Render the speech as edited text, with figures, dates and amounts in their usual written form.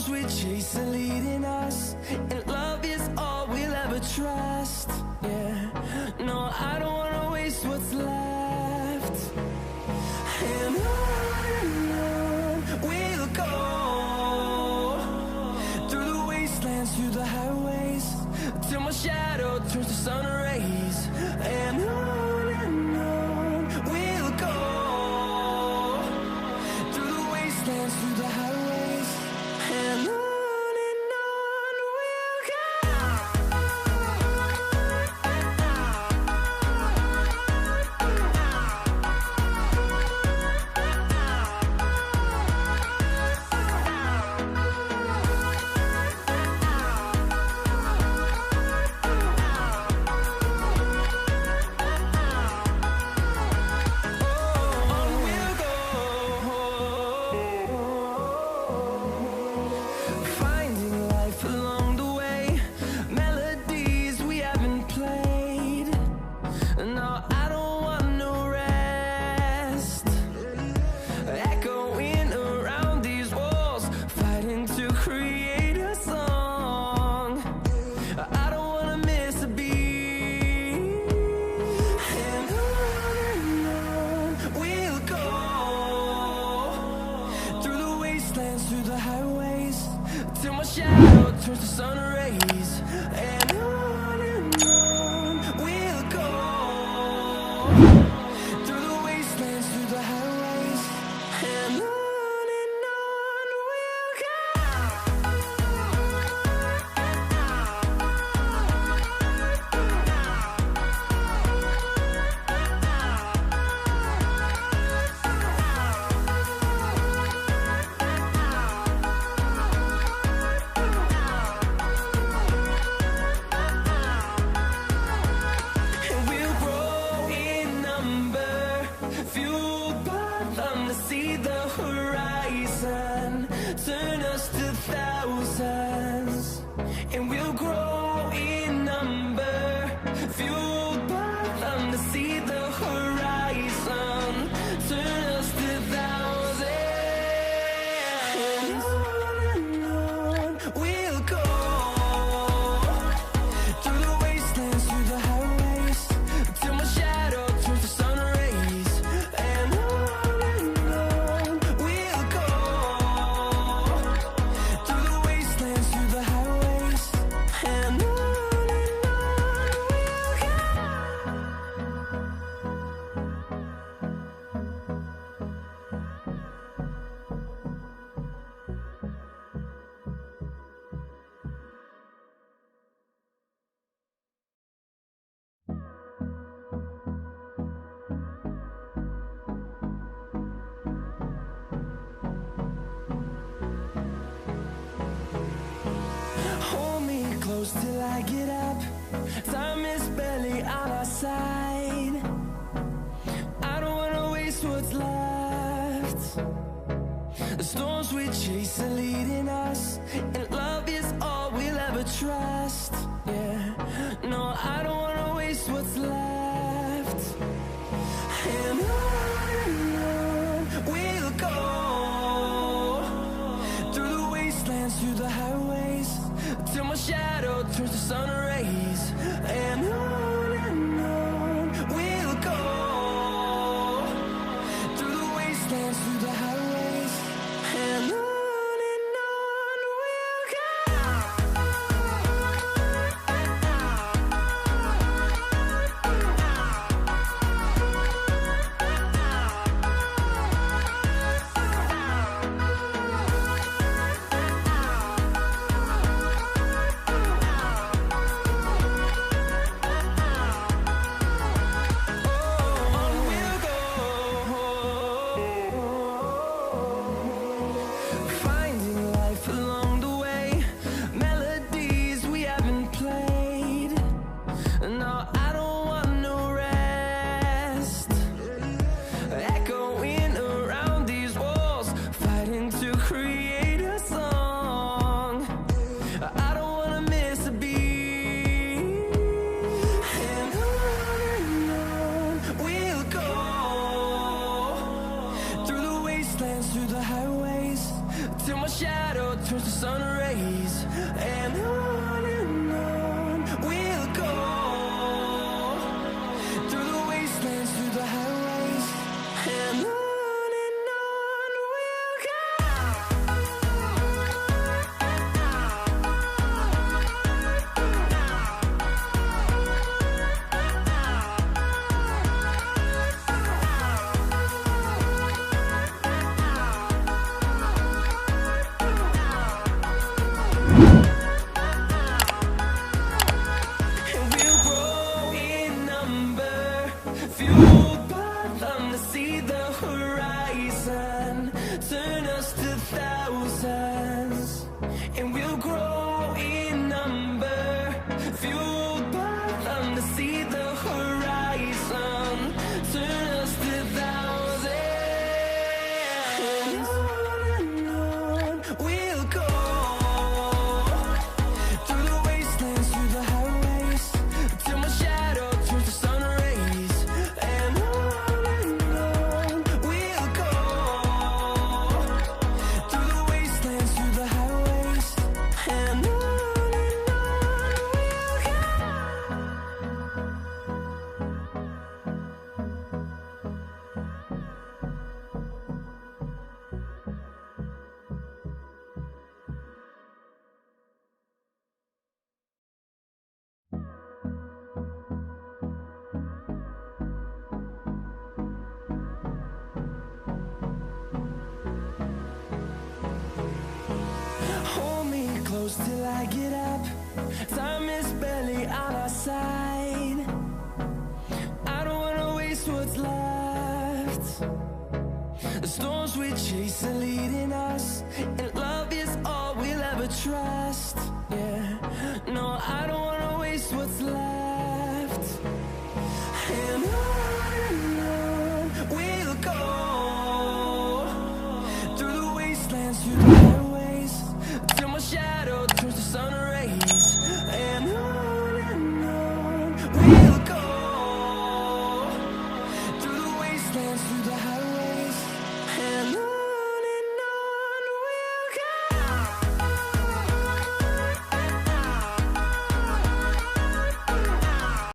storms we chase are leading us, and love is all we'll ever trust. Yeah, no, I don't wanna waste what's left. And on we'll go, through the wastelands, through the highways, till my shadow turns to sun rays. And on we'll go, through the wastelands, through the highways, and on we'll go. Through the highways, till my shadow turns to sun rays. And on we'll go, through the wastelands, through the highways, and on we'll go. See the horizon, turn us to thousands, and we'll grow in number, fueled by them. To see the horizon, turn us to thousands, and on we'll go, through the wastelands, through the highways, till my shadow turns to sun rays. And hold me close till I get up. Time is barely on our side. I don't wanna waste what's left. The storms we chase are leading us, and love is all we'll ever trust. Yeah, no, I don't wanna waste what's left. And on we'll go, through the wastelands, through the highways, till my shadow turns to sun rays. And on we'll go, through the wastelands, through the highways, and on we'll go. turns to sun rays, and on we'll go, through the wastelands, through the highways, and on we'll go. And we'll grow in number, fueled by them to see the horizon, turn us to thousands. And we'll grow in number, fueled by them to see the horizon, turn us to thousands. And on we'll go, through the wastelands, through the highways, till my shadow turns to sun rays, and on we'll go, through the wastelands, through the highways, and on we'll go. Hold me close till I get up. Time is barely on our side. I don't wanna waste what's left. The storms we chase are leading us, and love is all we'll ever try.